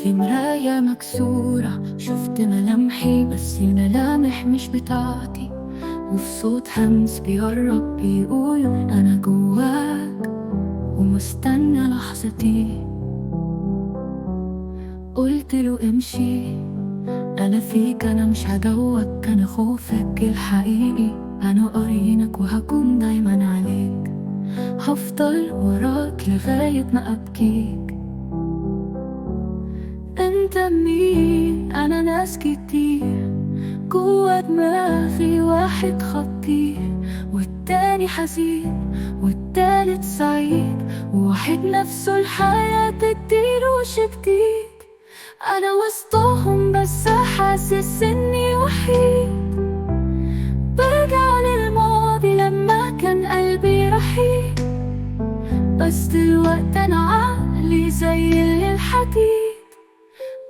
في مراية مكسورة شفت ملامحي، بس الملامح مش بتاعتي. وفي صوت همس بيقرب بيقول أنا جواك ومستنى لحظتي. قلت له امشي، أنا فيك، أنا مش عدوك، أنا خوفك الحقيقي. أنا قرينك وهكون دايما عليك، هفضل وراك لغاية ما أبكيك. انت مين؟ أنا ناس كتير جوا دماغي، واحد خطير والتاني حزين والتالت سعيد، وواحد نفسه الحياة تديلوش جديد. أنا وسطهم بس حاسس إني وحيد، برجع للماضي لما كان قلبي رحيد، بس دلوقتي أنا عقلي زي الحديد.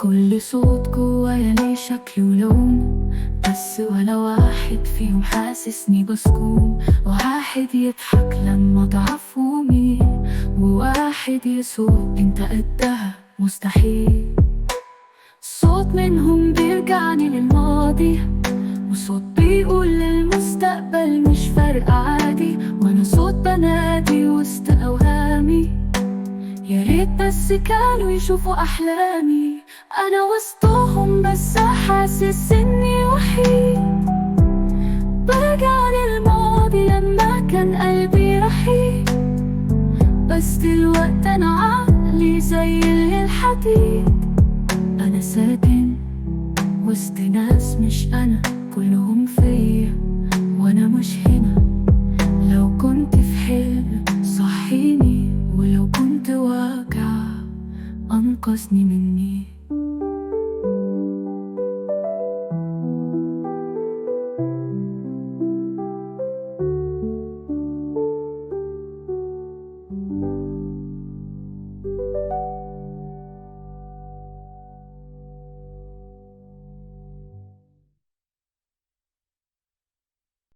كل صوت جوايا ليه شكل ولون، بس ولا واحد فيهم حاسسني بسكون. واحد يضحك لما ضعف ومين، وواحد يسوق انت قدها مستحيل. صوت منهم بيرجعني للماضي، وصوت بيقول للمستقبل مش فارقة عادي. وانا صوت بنادي وسط اوهامي، يا ريت بس كانوا يشوفوا احلامي. انا وسطهم بس حاسس اني وحيد، برجع للماضي لما كان قلبي رحيد، بس دلوقتي انا عقلي زي الحديد. انا ساكن وسط ناس مش انا، كلهم فيا وانا مش هنا. لو كنت في حلم صحيني، ولو كنت واقع انقذني مني.